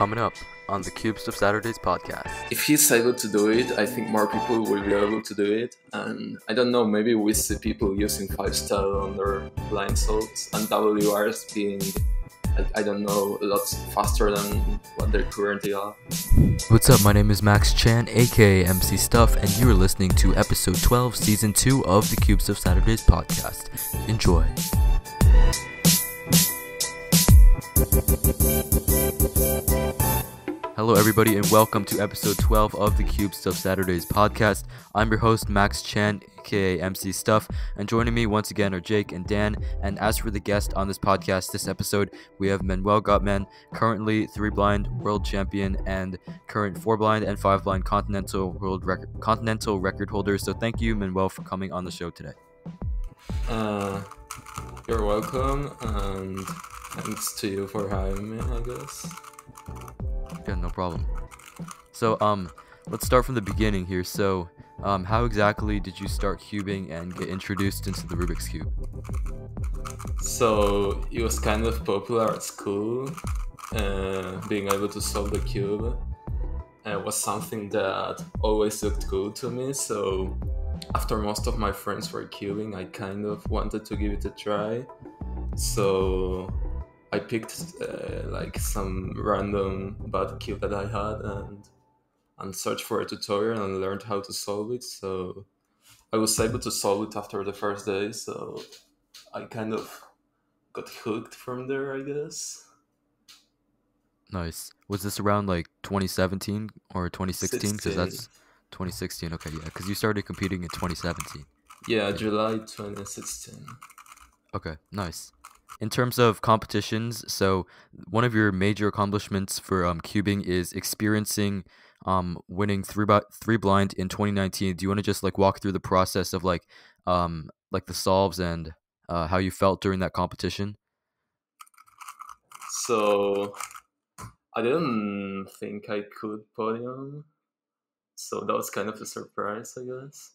coming up on the Cube Stuff Saturdays podcast. If he's able to do it, I think more people will be able to do it. And I don't know, maybe we see people using fivestyle on their blind salts and WRs being, I don't know, a lot faster than what they currently are. What's up? My name is Max Chan, aka MC Stuff, and you are listening to episode 12, season 2 of the Cube Stuff Saturdays podcast. Enjoy. Hello everybody and welcome to episode 12 of the Cube Stuff Saturdays podcast. I'm your host Max Chan, aka MC Stuff, and joining me once again are Jake and Dan. And as for the guest on this podcast this episode, we have Manuel Gutman, currently 3-blind world champion and current 4-blind and 5-blind continental record holder. So thank you, Manuel, for coming on the show today. You're welcome, and thanks to you for having me, I guess. Yeah, no problem. So, let's start from the beginning here. So, how exactly did you start cubing and get introduced into the Rubik's Cube? So, it was kind of popular at school, being able to solve the cube. Was something that always looked cool to me, so after most of my friends were cubing, I kind of wanted to give it a try. So I picked some random bad cube that I had and searched for a tutorial and learned how to solve it. So I was able to solve it after the first day, so I kind of got hooked from there, I guess. Nice. Was this around like 2017 or 2016? Because 16. that's 2016. Okay, yeah, because you started competing in 2017. Yeah, July 2016. Okay, nice. In terms of competitions, so one of your major accomplishments for cubing is experiencing winning 3-blind in 2019. Do you want to just like walk through the process of like the solves and how you felt during that competition? So I didn't think I could podium, so that was kind of a surprise, I guess.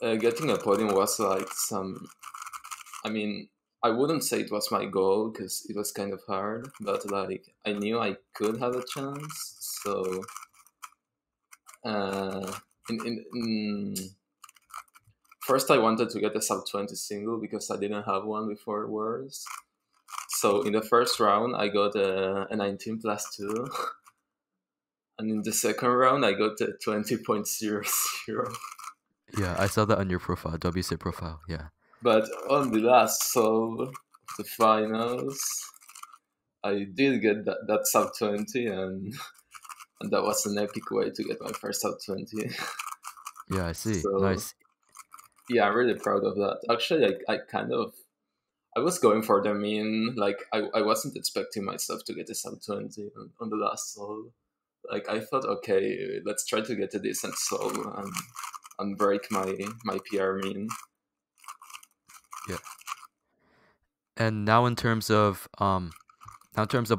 Getting a podium was like I wouldn't say it was my goal because it was kind of hard, but like I knew I could have a chance. So first I wanted to get a sub 20 single because I didn't have one before Worlds. So in the first round I got a 19 plus 2. And in the second round I got a 20.00. Yeah, I saw that on your profile, WCA profile, yeah. But on the last solve of the finals, I did get that sub 20, and that was an epic way to get my first sub 20. Yeah, I see. So, nice. Yeah, I'm really proud of that. Actually, I was going for the mean. Like, I wasn't expecting myself to get a sub 20 on the last solve. Like, I thought, okay, let's try to get a decent solve and break my PR mean. Yeah. And now in terms of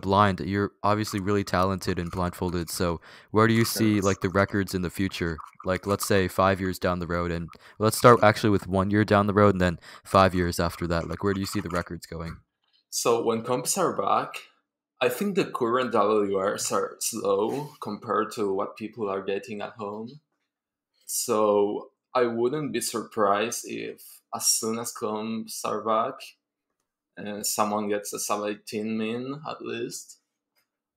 blind, you're obviously really talented and blindfolded. So where do you see like the records in the future? Like let's say 5 years down the road, and let's start actually with 1 year down the road and then 5 years after that. Like where do you see the records going? So when comps are back, I think the current WRs are slow compared to what people are getting at home. So I wouldn't be surprised if as soon as comps are back, someone gets a sub 18 min at least.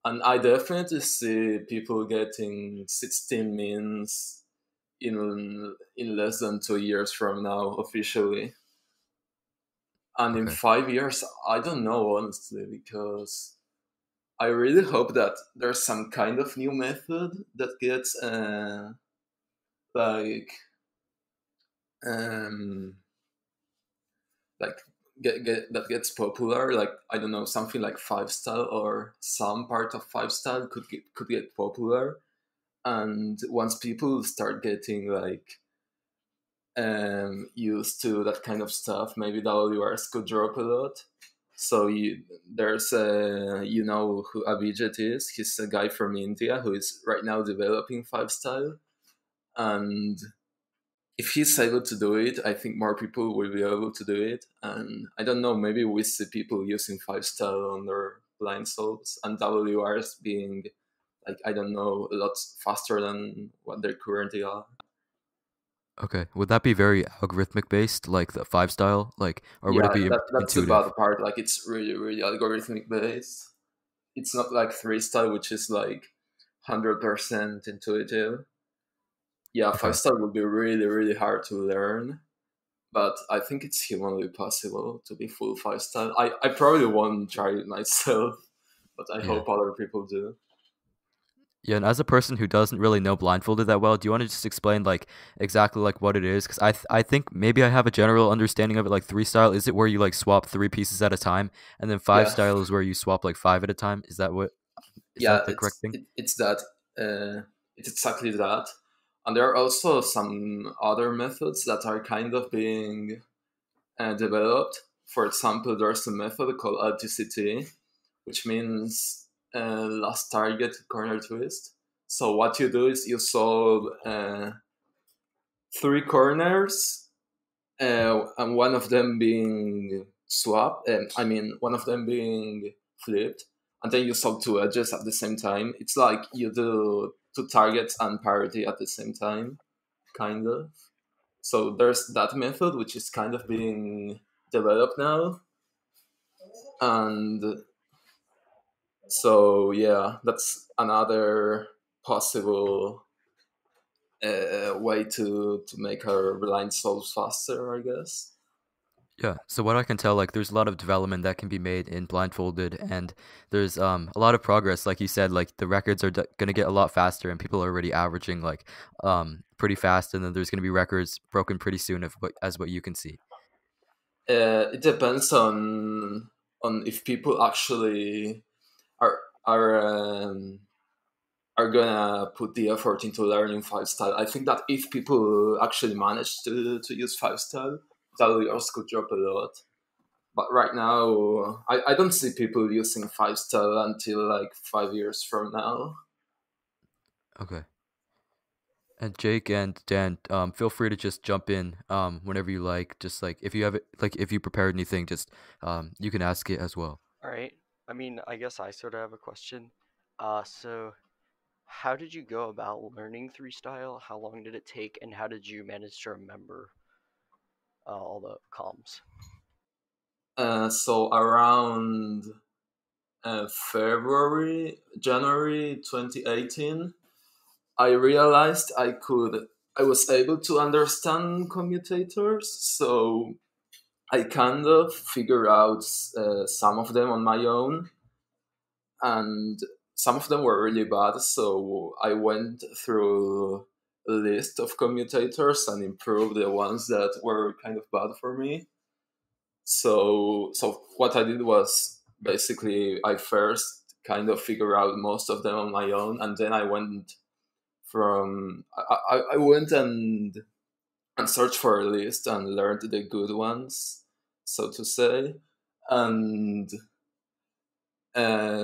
And I definitely see people getting 16 mins in less than 2 years from now officially. And in 5 years, I don't know honestly, because I really hope that there's some kind of new method that gets that gets popular. Like I don't know, something like fivestyle or some part of fivestyle could get popular, and once people start getting like used to that kind of stuff, maybe WRs could drop a lot. So there's you know who Abhijit is. He's a guy from India who is right now developing fivestyle, and if he's able to do it, I think more people will be able to do it. And I don't know, maybe we see people using fivestyle on their blind solves and WRs being like, I don't know, a lot faster than what they currently are. Okay, would that be very algorithmic based, like the five style, like, or would Yeah, it be that's the intuitive? bad part. Like, it's really, really algorithmic based. It's not like three style, which is like 100% intuitive. Yeah, Okay, five style would be really, really hard to learn, but I think it's humanly possible to be full five style. I probably won't try it myself, but I yeah. hope other people do. Yeah, and as a person who doesn't really know blindfolded that well, do you want to just explain like exactly like what it is? Because I think maybe I have a general understanding of it. Like three style, is it where you like swap three pieces at a time, and then five Yeah, style is where you swap like five at a time? Is yeah, that the correct thing? it's that. It's exactly that. And there are also some other methods that are kind of being developed. For example, there's a method called LTCT, which means last target corner twist. So what you do is you solve three corners, and one of them being swapped. I mean, one of them being flipped, and then you solve two edges at the same time. It's like you do two targets and parity at the same time, kind of. So there's that method, which is kind of being developed now, and so yeah, that's another possible way to make our blind solves faster, I guess. Yeah. So what I can tell, like, there's a lot of development that can be made in blindfolded, and there's a lot of progress. Like you said, like the records are gonna get a lot faster, and people are already averaging like pretty fast, and then there's gonna be records broken pretty soon, if what you can see. It depends on if people actually are are um, are gonna put the effort into learning five style. I think that if people actually manage to use five style, WRs could drop a lot. But right now, I don't see people using five style until like 5 years from now. Okay. And Jake and Dan, feel free to just jump in whenever you like. Just like if you have it, like if you prepared anything, just you can ask it as well. All right. I mean, I guess I sort of have a question. So how did you go about learning three style? How long did it take, and how did you manage to remember all the comms? So around January 2018, I realized I was able to understand commutators. So I kind of figured out some of them on my own, and some of them were really bad. So I went through a list of commutators and improved the ones that were kind of bad for me. So what I did was basically I first kind of figured out most of them on my own, and then I went from I went and searched for a list and learned the good ones, so to say. And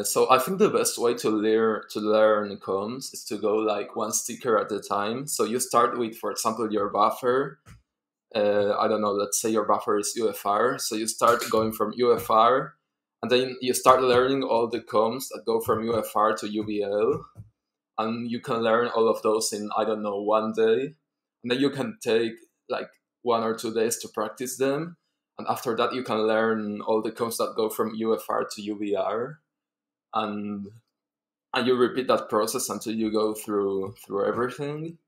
so I think the best way to learn comms is to go like one sticker at a time. So you start with, for example, your buffer. I don't know. Let's say your buffer is UFR. So you start going from UFR, and then you start learning all the comms that go from UFR to UBL, and you can learn all of those in, I don't know, one day, and then you can take like 1 or 2 days to practice them, and after that you can learn all the comms that go from UFR to UBR, and you repeat that process until you go through everything.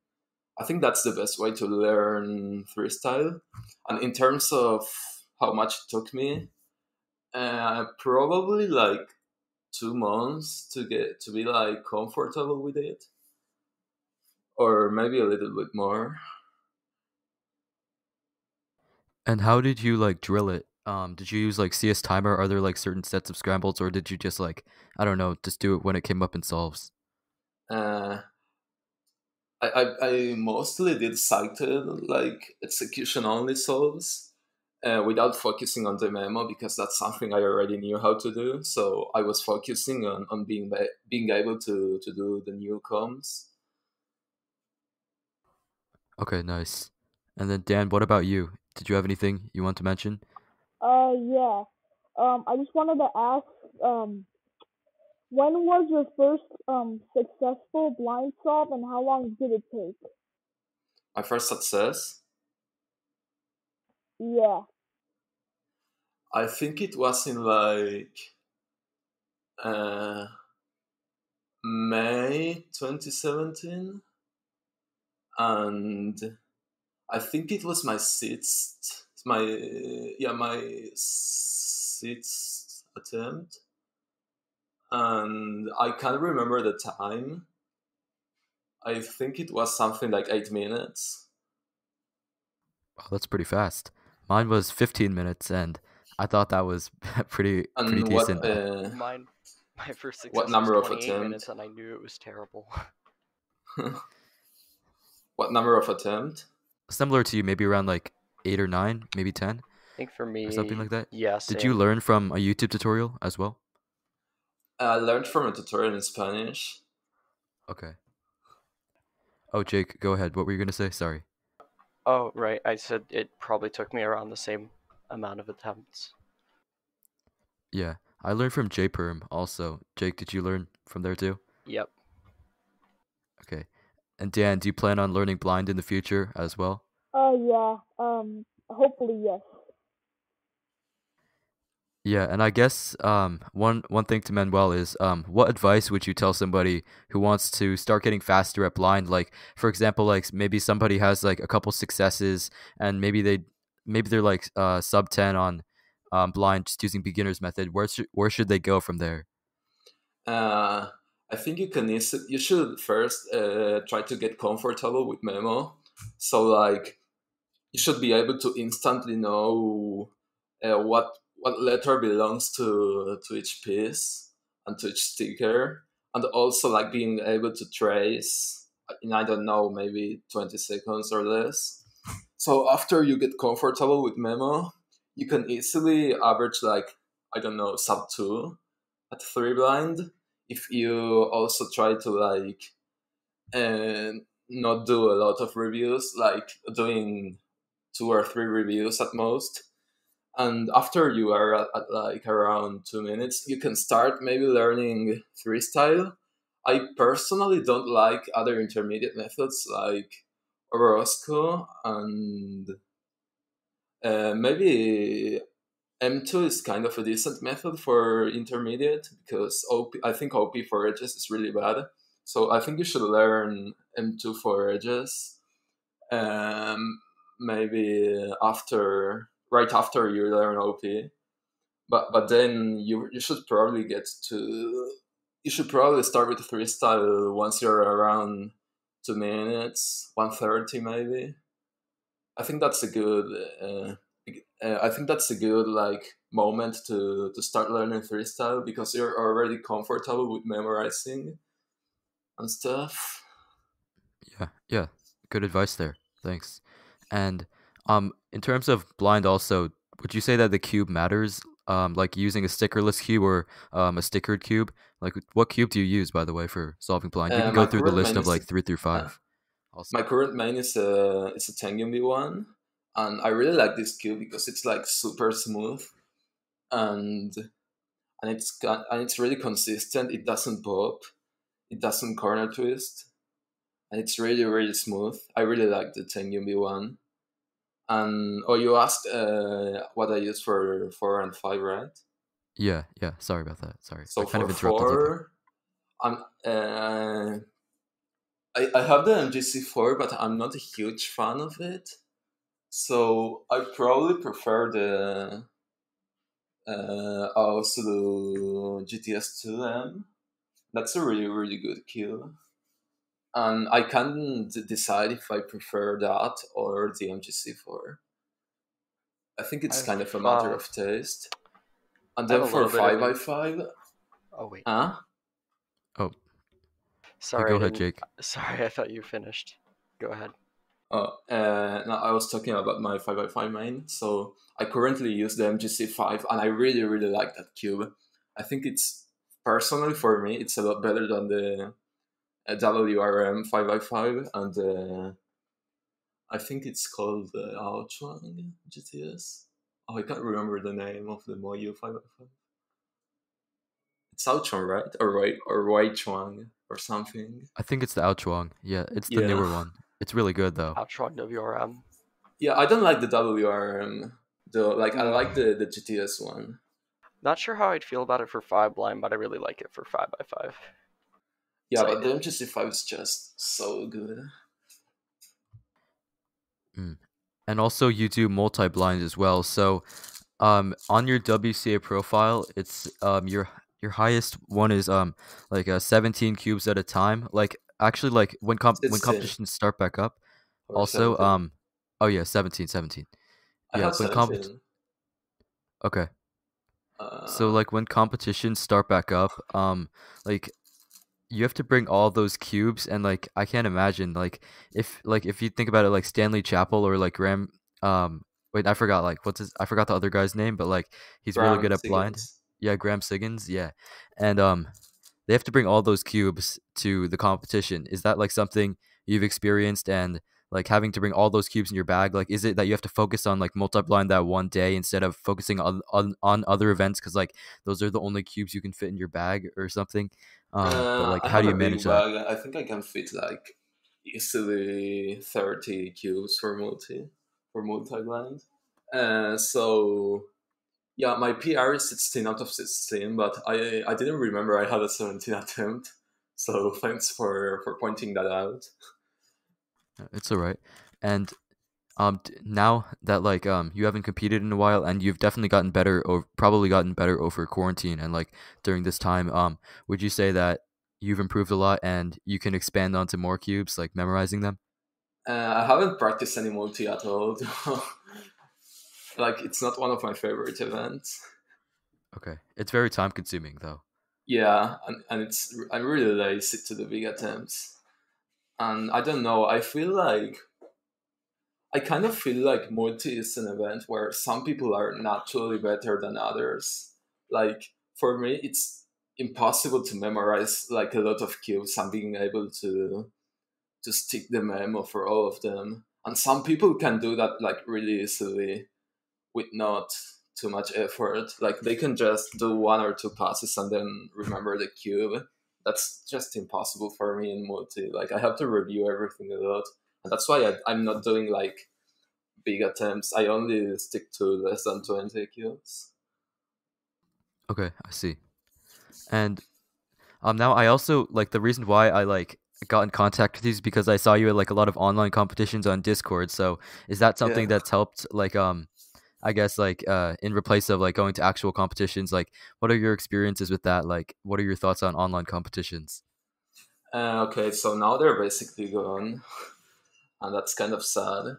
I think that's the best way to learn freestyle. And in terms of how much it took me, probably like 2 months to get to be like comfortable with it, or maybe a little bit more. And how did you like drill it? Did you use like CS timer? Are there like certain sets of scrambles, or did you just like I don't know, just do it when it came up in solves? Uh, I mostly did cited like execution only solves without focusing on the memo, because that's something I already knew how to do. So I was focusing on being able to do the new comms. Okay, nice. And then Dan, what about you? Did you have anything you want to mention? Yeah. I just wanted to ask, when was your first successful blind solve, and how long did it take? My first success, Yeah. I think it was in like uh, May 2017, and I think it was my sixth attempt, and I can't remember the time. I think it was something like 8 minutes. Oh, that's pretty fast. Mine was 15 minutes, and I thought that was pretty And decent. Mine, my first what success was number of 28 minutes, attempt? and I knew it was terrible. What number of attempt? Similar to you, maybe around like 8 or 9, maybe 10 I think for or something me, like that. yeah, Did you same. learn from a YouTube tutorial as well? I learned from a tutorial in Spanish. Okay. Oh, Jake, go ahead. What were you gonna say? Sorry. Oh, right. I said it probably took me around the same amount of attempts. Yeah, I learned from JPerm also. Jake, did you learn from there too? Yep. Okay. And Dan, do you plan on learning blind in the future as well? Yeah. Hopefully, yes. Yeah, and I guess one thing to Manuel is what advice would you tell somebody who wants to start getting faster at blind? Like for example, like maybe somebody has like a couple successes and maybe they're like sub 10 on blind just using beginner's method. Where should they go from there? Uh, I think you should first try to get comfortable with Memo. So like you should be able to instantly know what letter belongs to each piece and to each sticker, and also like being able to trace in, I don't know, maybe 20 seconds or less. So after you get comfortable with Memo, you can easily average like, I don't know, sub 2 at 3 blind if you also try to like and not do a lot of reviews, like doing 2 or 3 reviews at most. And after you are at like around 2 minutes, you can start maybe learning freestyle. I personally don't like other intermediate methods like Orozco, and maybe M2 is kind of a decent method for intermediate because I think OP for edges is really bad. So I think you should learn M2 for edges. Maybe right after you learn OP. But then you should probably you should probably start with freestyle once you're around 2 minutes, 130 maybe. I think that's a good. I think that's a good like moment to start learning freestyle because you're already comfortable with memorizing and stuff. Yeah, good advice there. Thanks. And in terms of blind also, would you say that the cube matters? Like using a stickerless cube or a stickered cube? Like what cube do you use by the way for solving blind? You can go My through the current list main of is like 3 through uh, 5 also. my current main is a Tengyun V1, and I really like this cube because it's like super smooth and and it's really consistent. It doesn't pop, it doesn't corner twist, and it's really smooth. I really like the Tengyun V1. And oh, you asked what I use for 4 and 5, right? Yeah, sorry about that. Sorry. I So kind for of interrupted you there. 4, I'm I have the MGC4, but I'm not a huge fan of it. So I probably prefer the also the GTS2M. That's a really good kill. And I can't decide if I prefer that or the MGC4. I think it's kind of a I've matter of taste. And I have then a for little bit of an. 5x5, Oh wait, Oh, yeah, sorry, go I ahead, didn't. Jake. Sorry, I thought you finished. Go ahead. no, I was talking about my 5x5 main. So I currently use the MGC5, and I really like that cube. I think it's, personally for me, it's a lot better than the WRM 5x5 I think it's called the Aochuang GTS. Oh, I can't remember the name of the Moyu 505. It's Aochuang, right? Or Waichuang or something. I think it's the Ouchuang. Yeah, it's the Yeah. newer one. It's really good though. Outrun WRM. Yeah, I don't like the WRM though. Like I Mm. like the GTS one. Not sure how I'd feel about it for 5 blind, but I really like it for 5x5. Yeah, It's but like, the MGC5 is just so good. Mm. And also you do multi-blind as well. So on your WCA profile, it's your highest one is like 17 cubes at a time. Like actually like when 16 competitions start back up. or Also 17. oh yeah, 17. I Yeah, have when 17. okay. So Uh, like when competitions start back up, like you have to bring all those cubes and like I can't imagine like if you think about it like Stanley Chapel or like Graham wait, I forgot like I forgot the other guy's name, but like he's really Graham good at blind. Siggins. Yeah, Graham Siggins, yeah. And they have to bring all those cubes to the competition. Is that like something you've experienced and like having to bring all those cubes in your bag? Like is it that you have to focus on like multi-blind that one day instead of focusing on other events because like those are the only cubes you can fit in your bag or something? But like I how have do a you big manage that? bag. I think I can fit like easily 30 cubes for multi-blind. So yeah, my PR is 16 out of 16, but I didn't remember I had a 17 attempt. So thanks for pointing that out. It's all right. And now that like you haven't competed in a while and you've definitely gotten better or probably gotten better over quarantine and like during this time, would you say that you've improved a lot and you can expand onto more cubes, like memorizing them? I haven't practiced any multi at all. Like it's not one of my favorite events. Okay. It's very time consuming though. Yeah, and I'm really lazy to the big attempts. And I don't know, I kind of feel like multi is an event where some people are naturally better than others. Like for me, it's impossible to memorize like a lot of cubes and being able to stick the memo for all of them. And some people can do that like really easily with not too much effort. Like they can just do one or two passes and then remember the cube. That's just impossible for me in multi. Like I have to review everything a lot, and that's why I'm not doing like big attempts. I only stick to less than 20 cubes. Okay, I see. And now I also like the reason why I like got in contact with you is because I saw you at like a lot of online competitions on Discord. So is that Yeah. something that's helped like I guess like in replace of like going to actual competitions, like what are your experiences with that? Like what are your thoughts on online competitions? Okay, so now they're basically gone, and that's kind of sad.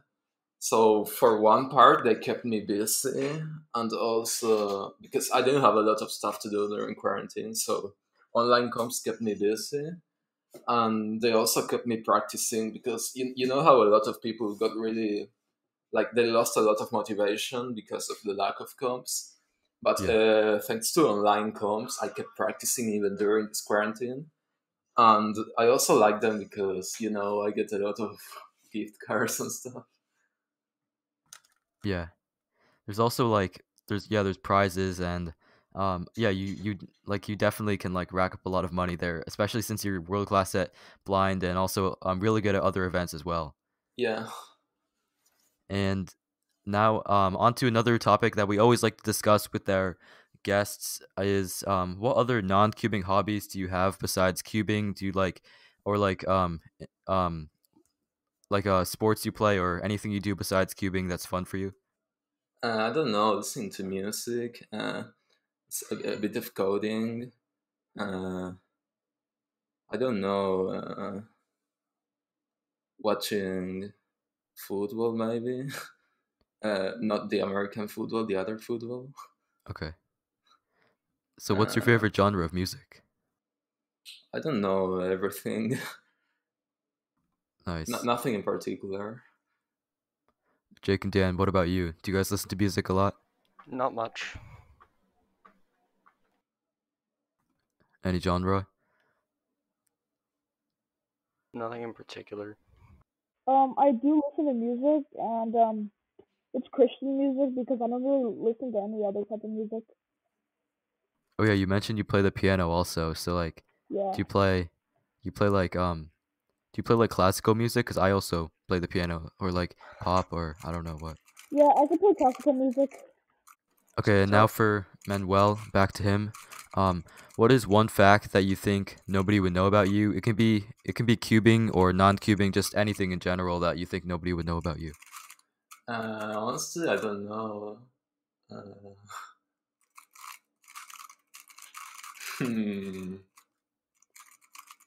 So for one part, they kept me busy, and also because I didn't have a lot of stuff to do during quarantine, so online comps kept me busy, and they also kept me practicing because you know how a lot of people got really like they lost a lot of motivation because of the lack of comps. But Yeah. thanks to online comps, I kept practicing even during this quarantine, and I also like them because I get a lot of gift cards and stuff. Yeah. There's also like there's prizes and yeah, you like you definitely can like rack up a lot of money there, especially since you're world class at blind and also really good at other events as well. Yeah. And now on to another topic that we always like to discuss with our guests is what other non-cubing hobbies do you have besides cubing? Do you like or um like sports you play or anything you do besides cubing that's fun for you? I don't know, listening to music, a bit of coding. Uh, I don't know, watching football maybe. Not the American football, the other football. Okay. So what's your Uh, favorite genre of music? I don't know everything. Nice. Nothing in particular. Jake and Dan, what about you? Do you guys listen to music a lot? not much. Any genre? Nothing in particular. I do listen to music, and it's Christian music because I don't really listen to any other type of music. Oh yeah, you mentioned you play the piano also. So like, Yeah. do you play like do you play like classical music? Cause I also play the piano, or like pop, or I don't know what. Yeah, I can play classical music. Okay, and now So for Manuel, back to him. Um, what is one fact that you think nobody would know about you? It can be cubing or non-cubing, just anything in general that you think nobody would know about you. Honestly, I don't know. Uh, hmm.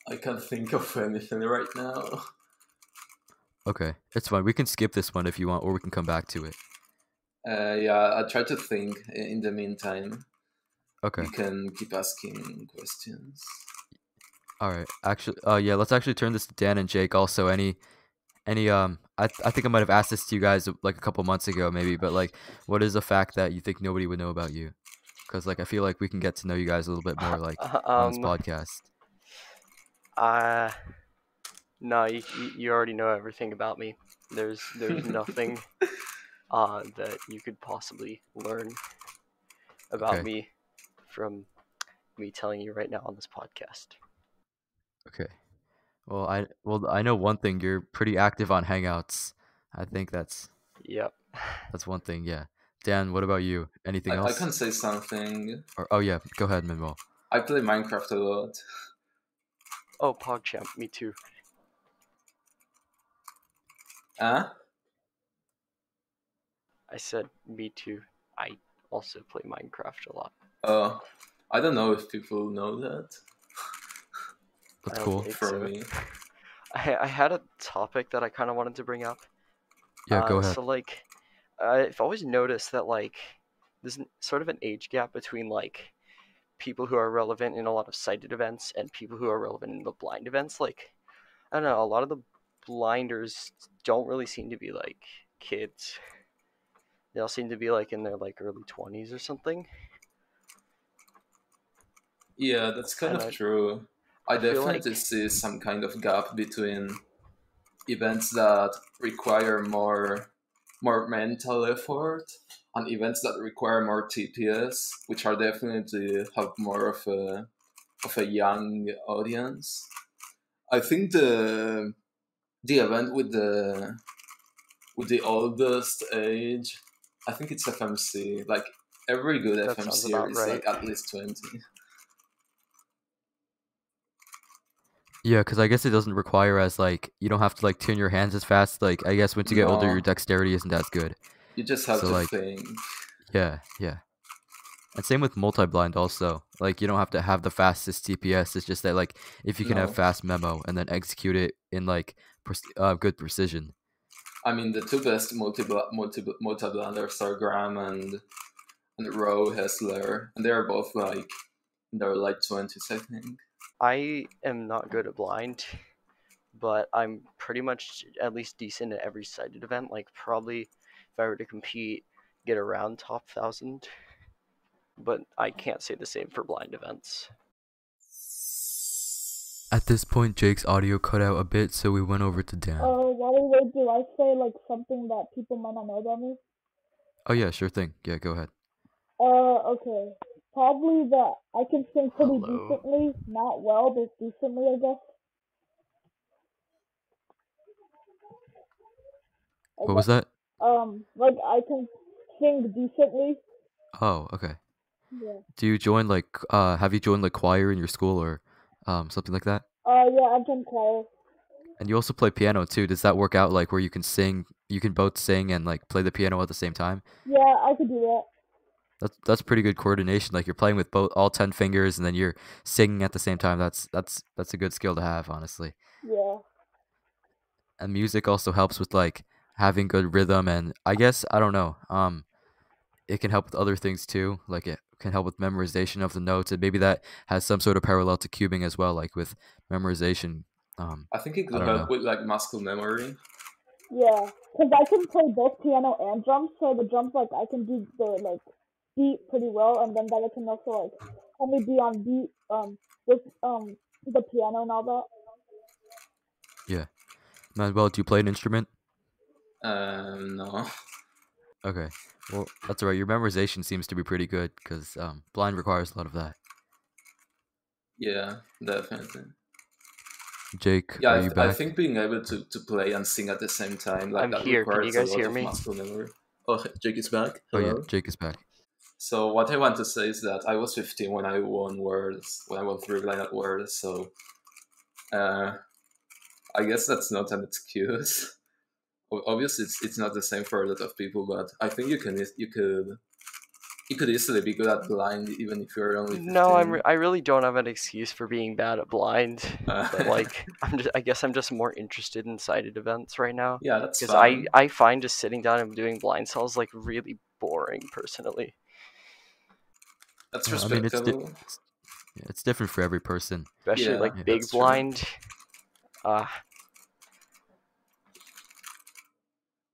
I can't think of anything right now. Okay, it's fine. We can skip this one if you want, or we can come back to it. Yeah, I'll try to think in the meantime. Okay. You can keep asking questions. All right. Actually, yeah. Let's actually turn this to Dan and Jake. Also, any I think I might have asked this to you guys like a couple months ago, maybe. But like, what is a fact that you think nobody would know about you? Because like, I feel like we can get to know you guys a little bit more like on this um, podcast. uh, no, you already know everything about me. There's nothing that you could possibly learn about Okay. me from me telling you right now on this podcast. Okay. Well I know one thing. You're pretty active on Hangouts. I think Yep. that's one thing. Yeah. Dan, what about you? Anything I else? can say something. Or oh yeah, go ahead, Manuel. I play Minecraft a lot. Oh, PogChamp, me too. Huh? I said me too. I also play Minecraft a lot. I don't know if people know that That's I don't cool. think from so. me. I had a topic that I kind of wanted to bring up. Yeah, go ahead. So like, I've always noticed that like, there's sort of an age gap between like people who are relevant in a lot of sighted events and people who are relevant in the blind events. Like, I don't know, a lot of the blinders don't really seem to be like kids. They all seem to be like in their like early 20s or something. Yeah, that's kind And of true. I I feel definitely like see some kind of gap between events that require more mental effort and events that require more TPS, which are definitely have more of a young audience. I think the event with the oldest age, I think it's FMC. Like every good that sounds FMC about is right. like at least 20. Yeah, because I guess it doesn't require as like you don't have to like turn your hands as fast. Like I guess once you get older, your No, dexterity isn't as good. you just have So to like think. yeah. And same with multi-blind also. Like you don't have to have the fastest TPS. It's just that like if you can have No, fast memo and then execute it in like good precision. I mean the two best multi blenders are Graham and Rowe Hessler, and they're both like in their late 20s, I think. I am not good at blind, but I'm pretty much at least decent at every sighted event. Like probably if I were to compete, get around top 1,000. But I can't say the same for blind events. At this point, Jake's audio cut out a bit, so we went over to Dan. While we wait, do I say like something that people might not know about me? Oh yeah, sure thing. Yeah, go ahead. Okay. Probably that I can sing pretty Hello. decently. Not well, but decently, I guess. I What was guess. that? Like I can sing decently. Oh, okay. Yeah. Do you join like have you joined like choir in your school or something like that? Yeah, I've done choir. And you also play piano too. Does that work out like where you can both sing and like play the piano at the same time? Yeah, I could do that. That's pretty good coordination. Like you're playing with both all 10 fingers and then you're singing at the same time. That's a good skill to have, honestly. Yeah. And music also helps with like having good rhythm, and I guess I don't know. It can help with other things too. Like it can help with memorization of the notes, and maybe that has some sort of parallel to cubing as well, like with memorization. I think it I could don't help know. with like muscle memory. Yeah. Cause I can play both piano and drums, so the drums like I can do the like beat pretty well, and then that I can also like help me be on beat with the piano and all that. Yeah. Manuel, do you play an instrument? No. Okay. Well, that's alright. Your memorization seems to be pretty good because blind requires a lot of that. Yeah, definitely. Jake, Yeah, are you I back? think being able to play and sing at the same time, like I'm that here. Can you requires a guys lot hear of me? muscle memory. Oh, Jake is back. Oh yeah, Hello. Jake is back. So what I want to say is that I was 15 when I won Worlds, when I won 3 blind at Worlds. So I guess that's not an excuse. Obviously, it's not the same for a lot of people, but I think you could easily be good at blind even if you're only 15. No, I really don't have an excuse for being bad at blind. But like, I guess I'm just more interested in sighted events right now. Yeah, that's Because fine. I find just sitting down and doing blind cells like really boring personally. That's I mean, respectable. it's different for every person. Especially Yeah, like Yeah. big that's true. blind.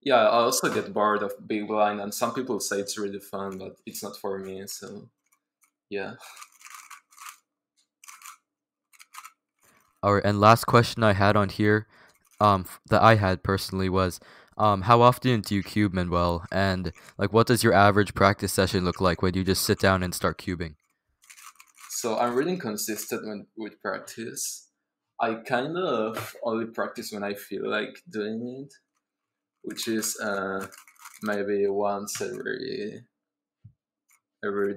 Yeah, I also get bored of being blind, and some people say it's really fun, but it's not for me. So yeah. All right, and last question I had on here, that I had personally was, how often do you cube, Manuel? And like, what does your average practice session look like when you just sit down and start cubing? So I'm really inconsistent with practice. I kind of only practice when I feel like doing it, which is maybe once every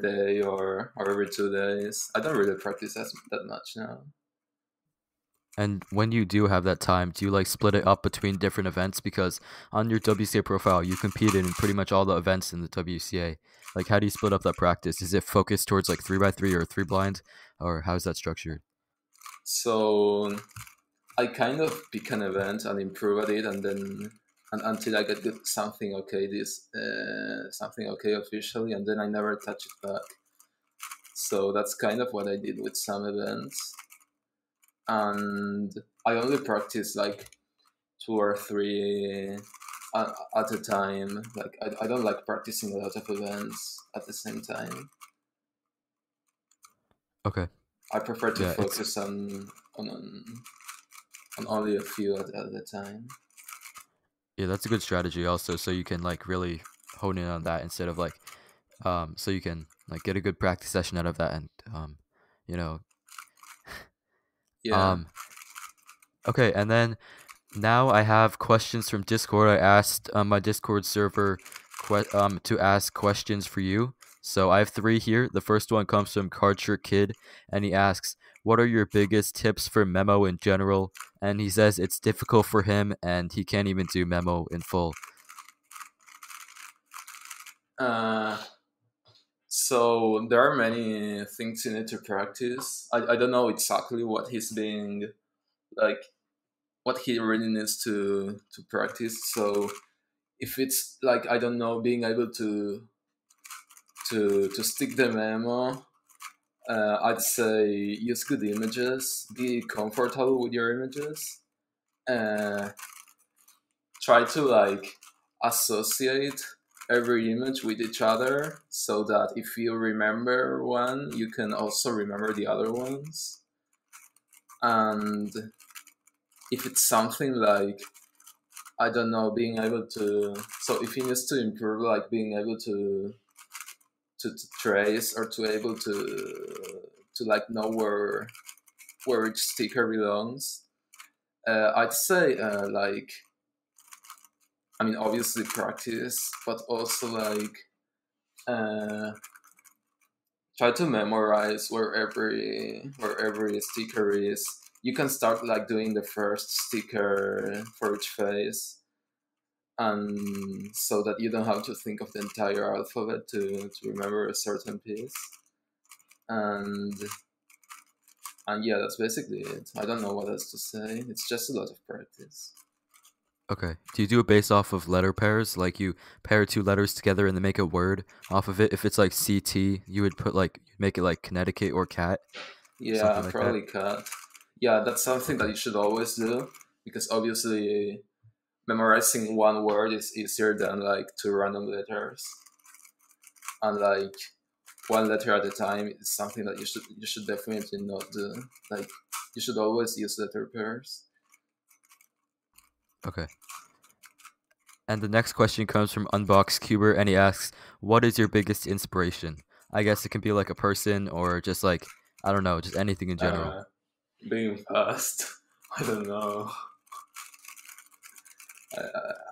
day or every 2 days. I don't really practice that much now. And when you do have that time, do you like split it up between different events? Because on your WCA profile, you competed in pretty much all the events in the WCA. Like, how do you split up that practice? Is it focused towards like 3x3 or 3 blind, or how is that structured? So I kind of pick an event and improve at it, and then until I get good, something okay officially, and then I never touch it back. So that's kind of what I did with some events, and I only practice like 2 or 3 at a time. Like I don't like practicing a lot of events at the same time. Okay. I prefer to Yeah, it's focus on only a few at a time. yeah, that's a good strategy also, so you can like really hone in on that instead of like so you can like get a good practice session out of that and you know Yeah. um okay, and then now I have questions from Discord. I asked my Discord server to ask questions for you. So I have 3 here. The first one comes from Cardshire Kid, and he asks, "What are your biggest tips for Memo in general?" And he says it's difficult for him, and he can't even do Memo in full. Uh, so there are many things you need to practice. I don't know exactly what he's being like, what he really needs to practice. So if it's like, I don't know, being able to stick the memo, I'd say use good images, be comfortable with your images, uh, try to like associate every image with each other so that if you remember one, you can also remember the other ones. And if it's something like, I don't know, being able to, so if he needs to improve, like being able to trace or to able to like know where each sticker belongs, I'd say like, I mean, obviously practice, but also like try to memorize where every sticker is. You can start like doing the first sticker for each face, and so that you don't have to think of the entire alphabet to remember a certain piece. And yeah, that's basically it. I don't know what else to say. It's just a lot of practice. Okay. Do you do it based off of letter pairs? Like you pair 2 letters together and then make a word off of it? If it's like CT, you would put like make it like Connecticut or cat, Yeah, something like that. probably cat. Yeah, that's something that you should always do, because obviously memorizing one word is easier than like 2 random letters, and like one letter at a time is something that you should definitely not do. Like you should always use letter pairs. Okay. And the next question comes from Unbox Cuber, and he asks, "What is your biggest inspiration?" I guess it can be like a person or just like, I don't know, just anything in general. Being fast. I don't know.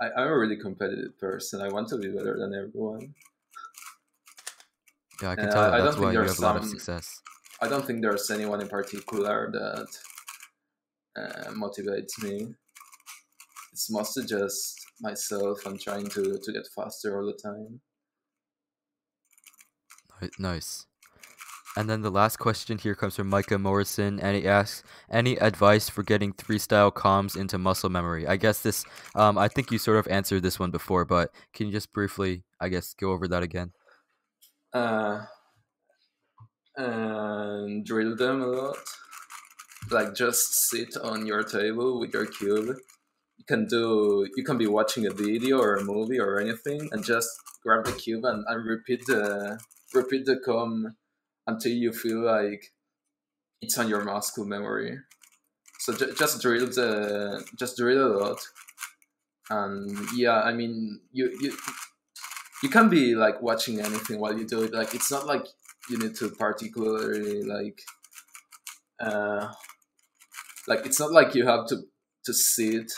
I'm a really competitive person. I want to be better than everyone. Yeah, I can tell that. I That's don't think why you there's have a lot of success. I don't think there's anyone in particular that motivates me. It's mostly just myself and trying to get faster all the time. Nice. And then the last question here comes from Micah Morrison, and he asks, "Any advice for getting three-style comms into muscle memory?" I guess this, I think you sort of answered this one before, but can you just briefly, I guess, go over that again? And drill them a lot. Like just sit on your table with your cube. You can be watching a video or a movie or anything, and just grab the cube and repeat the com until you feel like it's on your muscle memory. So just drill a lot, and yeah, I mean you can be like watching anything while you do it. Like it's not like you need to particularly like it's not like you have to sit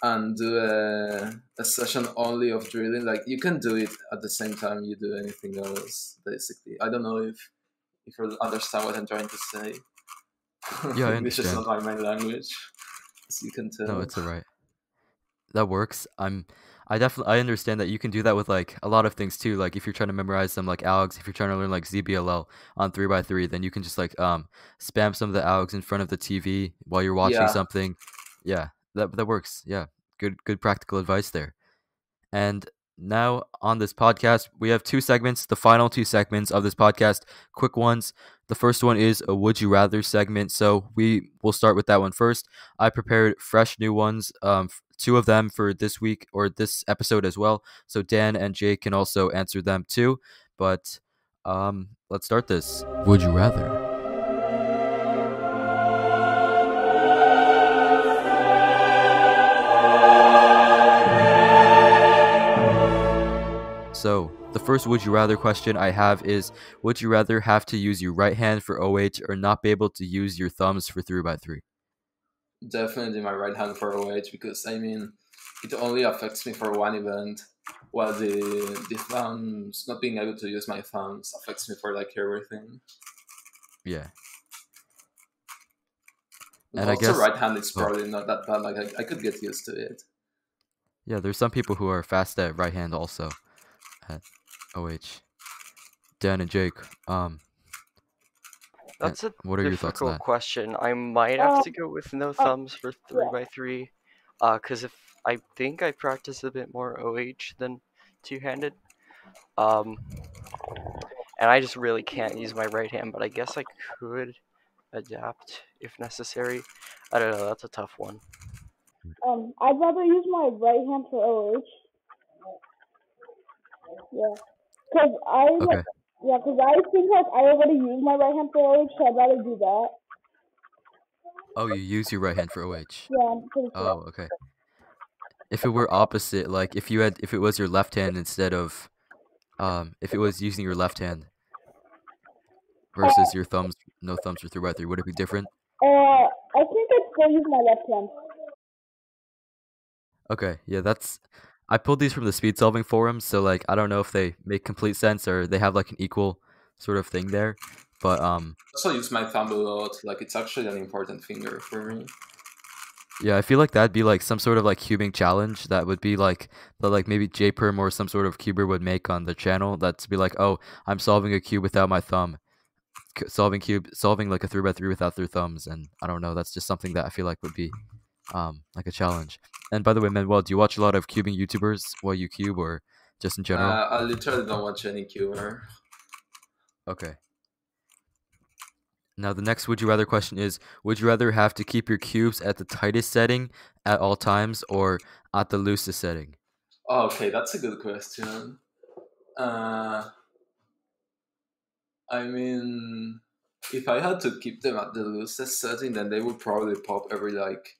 and do a session only of drilling. Like you can do it at the same time you do anything else. Basically, I don't know if you understand what I'm trying to say. Yeah, I English is understand. not my main language, as you can tell. No, it's alright. That works. I understand that you can do that with like a lot of things too. Like if you're trying to memorize some like algs, if you're trying to learn like ZBLL on 3x3, then you can just like spam some of the algs in front of the TV while you're watching Yeah, something. Yeah, that works. Yeah. Good practical advice there. And now on this podcast, we have two segments, the final two segments of this podcast, quick ones. The first one is a Would You Rather segment. So we will start with that one first. I prepared fresh new ones, two of them for this week or this episode as well. So Dan and Jake can also answer them too. But let's start this. Would you rather? So, the first would you rather question I have is, would you rather have to use your right hand for OH or not be able to use your thumbs for 3x3? definitely my right hand for OH, because I mean it only affects me for one event, while the thumbs, not being able to use my thumbs, affects me for like everything. Yeah. And And I also guess, right hand is probably not that bad. Like I could get used to it. yeah, there's some people who are fast at right hand also at OH. Dan and Jake, That's a what are your thoughts on difficult that? question. I might have to go with no thumbs for 3x3. Cause if I think I practice a bit more OH than two-handed. And I just really can't use my right hand, but I guess I could adapt if necessary. I don't know, that's a tough one. I'd rather use my right hand for OH. Yeah, cause Okay. I think like I already use my right hand for OH, so I'd rather do that. Oh, you use your right hand for OH. Yeah, I'm pretty sure. Oh, okay. If it were opposite, like if it was your left hand instead of, if it was using your left hand versus your thumbs, no thumbs for 3x3, would it be different? I think I'd still use my left hand. Okay, yeah, I pulled these from the speed solving forums, so like I don't know if they make complete sense or they have like an equal sort of thing there, but I also use my thumb a lot. Like it's actually an important finger for me. yeah, I feel like that'd be like some sort of like cubing challenge that would be like that like maybe JPerm or some sort of cuber would make on the channel. That's be like, oh, I'm solving a cube without my thumb, solving like a 3x3 without their thumbs, and I don't know. That's just something that I feel like would be like a challenge. And by the way, Manuel, do you watch a lot of cubing YouTubers while you cube or just in general? I literally don't watch any cuber. Okay. Now the next would you rather question is, would you rather have to keep your cubes at the tightest setting at all times or at the loosest setting? Oh, okay, that's a good question. I mean, if I had to keep them at the loosest setting, then they would probably pop every like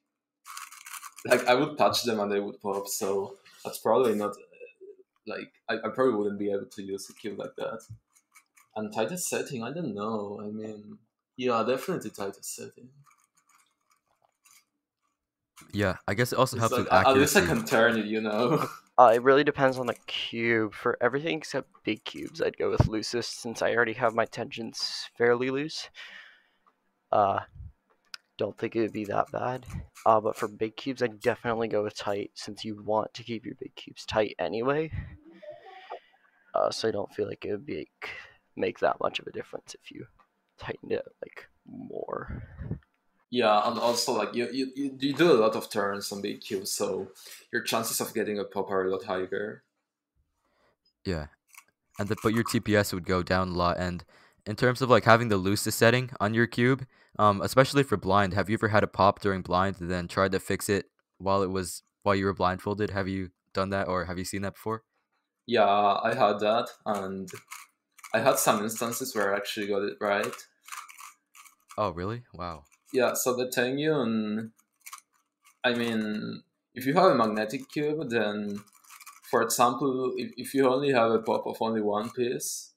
like I would touch them and they would pop. So that's probably not like I probably wouldn't be able to use a cube like that. And tightest setting, I don't know. I mean, yeah, definitely tightest setting. Yeah, I guess it also It's helps like with at least I accuracy. can turn it, you know. It really depends on the cube. For everything except big cubes, I'd go with loosest since I already have my tensions fairly loose. Don't think it would be that bad. But for big cubes, I'd definitely go with tight since you want to keep your big cubes tight anyway. So I don't feel like it would make that much of a difference if you tightened it like more. Yeah, and also like you do a lot of turns on big cubes, so your chances of getting a pop are a lot higher. Yeah, but your TPS would go down a lot. And in terms of like having the loosest setting on your cube, especially for blind, have you ever had a pop during blind and then tried to fix it while you were blindfolded? Have you done that or have you seen that before? Yeah, I had that, and I had some instances where I actually got it right. Oh, really? Wow. Yeah, so the Tengyun, I mean, if you have a magnetic cube, then, for example, if you only have a pop of only one piece,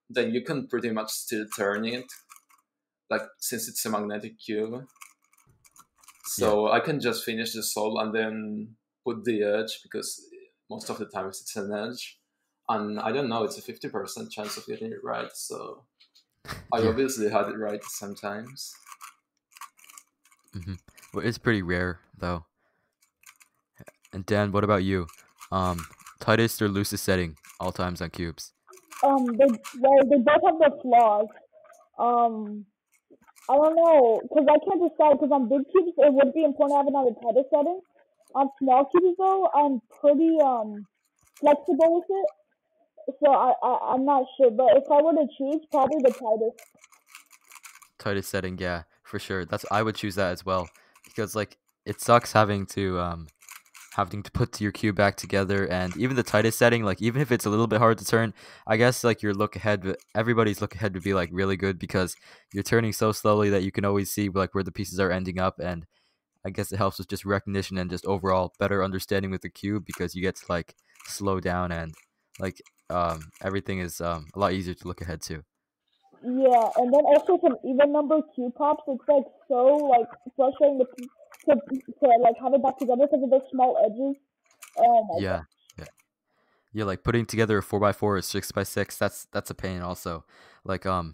then you can pretty much still turn it, like since it's a magnetic cube. Yeah. So I can just finish the sol and then put the edge because most of the times it's an edge. And I don't know, it's a 50% chance of getting it right. So I Yeah. obviously had it right sometimes. Well, it's pretty rare though. And Dan, what about you? Tightest or loosest setting all times on cubes? They both have their flaws. Um, I don't know, cause I can't decide. Cause on big cubes, it would be important to have it on the tightest setting. On small cubes, though, I'm pretty flexible with it. So I'm not sure, but if I were to choose, probably the tightest. Tightest setting, yeah, for sure. I would choose that as well because like it sucks having to put your cube back together, and even the tightest setting, like even if it's a little bit hard to turn, I guess like your look ahead, everybody's look ahead would be like really good because you're turning so slowly that you can always see like where the pieces are ending up, and I guess it helps with just recognition and just overall better understanding with the cube because you get to like slow down and like everything is a lot easier to look ahead to. Yeah, and then also some even number cube pops. It's like so like frustrating to like have it back together because of those small edges. Oh my god. Yeah, yeah, yeah. Like putting together a 4x4 or 6x6, that's a pain also. Like I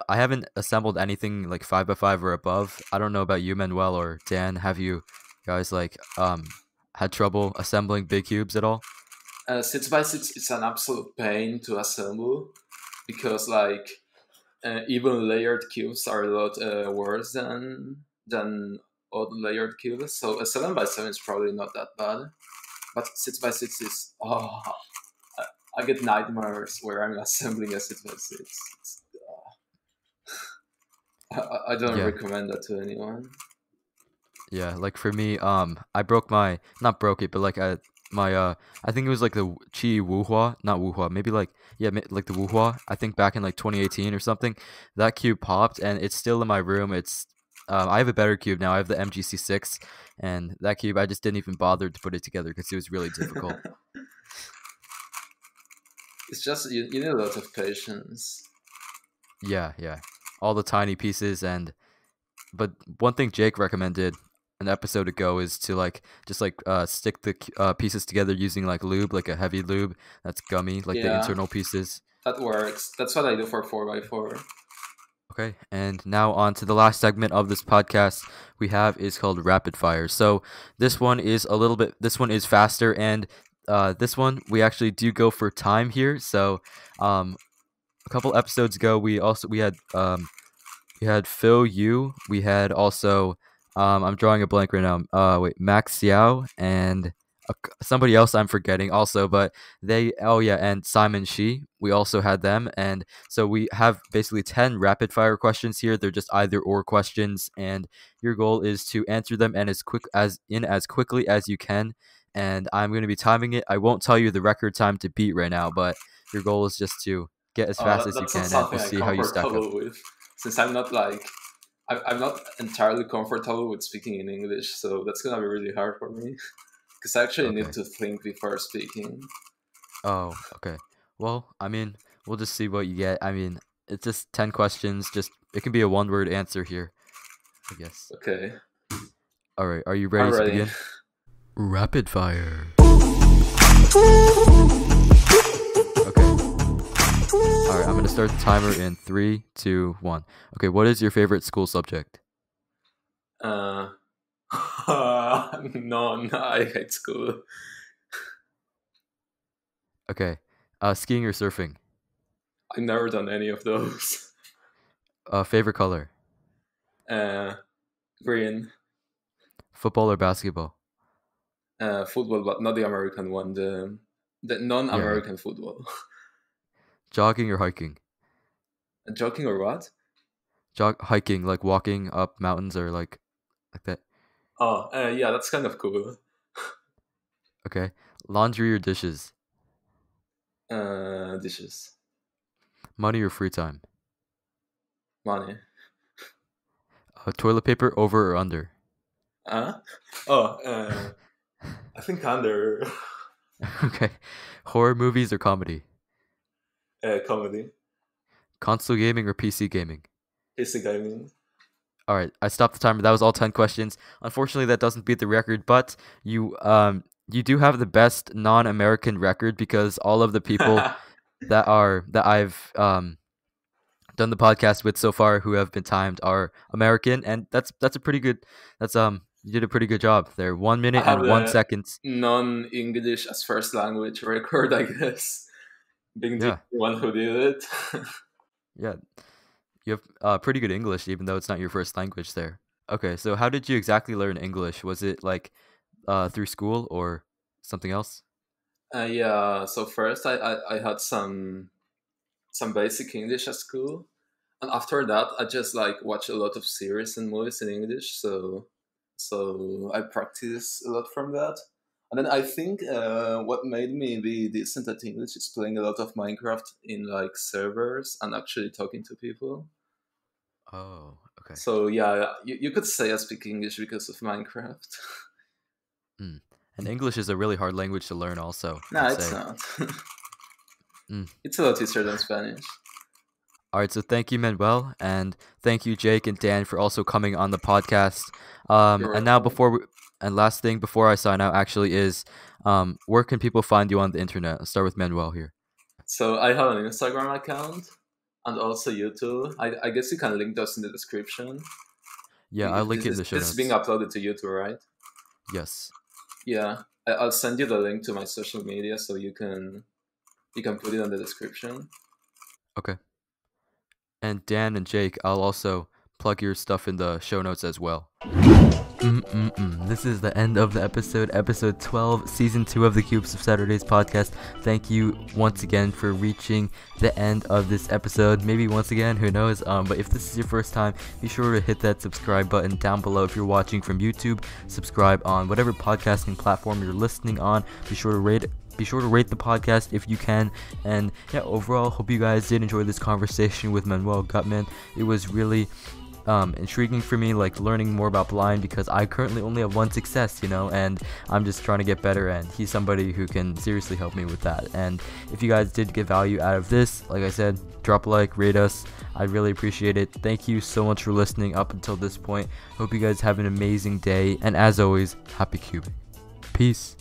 haven't assembled anything like 5x5 or above. I don't know about you, Manuel or Dan. Have you guys like had trouble assembling big cubes at all? 6x6 is an absolute pain to assemble because like even layered cubes are a lot worse than odd layered cubes. So a 7x7 is probably not that bad, but 6x6 is I get nightmares where I'm assembling a 6x6. I don't Yeah. recommend that to anyone. Yeah, like for me, I broke my not broke it, but like my I think it was like the Chi Wuhua, not Wuhua, maybe like yeah, like the Wuhua. I think back in like 2018 or something, that cube popped and it's still in my room. It's I have a better cube now. I have the MGC6, and that cube I just didn't even bother to put it together because it was really difficult. It's just you need a lot of patience. Yeah, yeah, all the tiny pieces but one thing Jake recommended an episode ago is to like just like stick the pieces together using like lube, like a heavy lube that's gummy, like the Yeah, internal pieces. that works. That's what I do for 4x4. Okay, and now on to the last segment of this podcast we have is called rapid fire. So this one is this one is faster, and this one we actually do go for time here. So a couple episodes ago we had Phil Yu. We had also, I'm drawing a blank right now. Wait, Max Xiao and somebody else I'm forgetting also, but oh yeah, and Simon Shi. We also had them, and so we have basically 10 rapid fire questions here. They're just either or questions, and your goal is to answer them and as quickly as you can. And I'm going to be timing it. I won't tell you the record time to beat right now, but your goal is just to get as fast as you That's not can, and something we'll I'm see how you stack up. comfortable with, since I'm not like I'm not entirely comfortable with speaking in English, so that's gonna be really hard for me because I actually need Okay. to think before speaking. Oh, okay. Well, I mean, we'll just see what you get. I mean, it's just 10 questions. Just it can be a one-word answer here, I guess. Okay, All right, are you I'm ready to ready. begin? Rapid fire. Okay. All right, I'm gonna start the timer in 3, 2, 1. Okay, what is your favorite school subject? No, I hate school. Okay, skiing or surfing? I've never done any of those. Favorite color? Uh, Green. Football or basketball? Football, but not the American one. The Yeah. non-American football. Jogging or hiking? Joking or what? Hiking, like walking up mountains or like that. Oh, yeah, that's kind of cool. Okay. Laundry or dishes? Dishes. Money or free time? Money. Toilet paper over or under? Oh, I think under. Okay. Horror movies or comedy? Comedy. Console gaming or PC gaming? Basic gaming. All right, I stopped the timer. That was all 10 questions. Unfortunately, that doesn't beat the record, but you do have the best non-American record because all of the people that I've done the podcast with so far who have been timed are American, and that's a pretty good. That's you did a pretty good job there. 1 I minute have and 1 the second. non-English as first language record, I guess. Being the Yeah, one who did it. yeah. You have pretty good English, even though it's not your first language there. Okay, so how did you exactly learn English? Was it like through school or something else? Yeah. So first, I had some basic English at school, and after that, I just like watch a lot of series and movies in English. So I practice a lot from that. And then I think what made me be decent at English is playing a lot of Minecraft in like servers and actually talking to people. Oh, okay. So yeah, you could say I speak English because of Minecraft. Mm. And English is a really hard language to learn also, No, I'd it's say. not. Mm. It's a lot easier than Spanish. All right, so thank you, Manuel, and thank you, Jake and Dan, for also coming on the podcast. You're And now welcome. and last thing before I sign out actually is, where can people find you on the internet? I'll start with Manuel here. So I have an Instagram account and also YouTube. I guess you can link those in the description. Yeah, I'll If link it in the show this is being notes. uploaded to YouTube, right? Yes. Yeah, I'll send you the link to my social media so you can put it on the description. Okay. And Dan and Jake, I'll also plug your stuff in the show notes as well. This is the end of the episode 12, season 2 of the Cubes of Saturdays podcast. Thank you once again for reaching the end of this episode. Maybe once again, who knows? But if this is your first time, be sure to hit that subscribe button down below. If you're watching from YouTube, subscribe on whatever podcasting platform you're listening on. Be sure to rate the podcast if you can. And yeah, overall, hope you guys did enjoy this conversation with Manuel Gutman. It was really intriguing for me, like learning more about blind, because I currently only have one success, and I'm just trying to get better, and he's somebody who can seriously help me with that. And if you guys did get value out of this, like I said, drop a like, rate us. I'd really appreciate it. Thank you so much for listening up until this point. Hope you guys have an amazing day, and as always, happy cubing. Peace.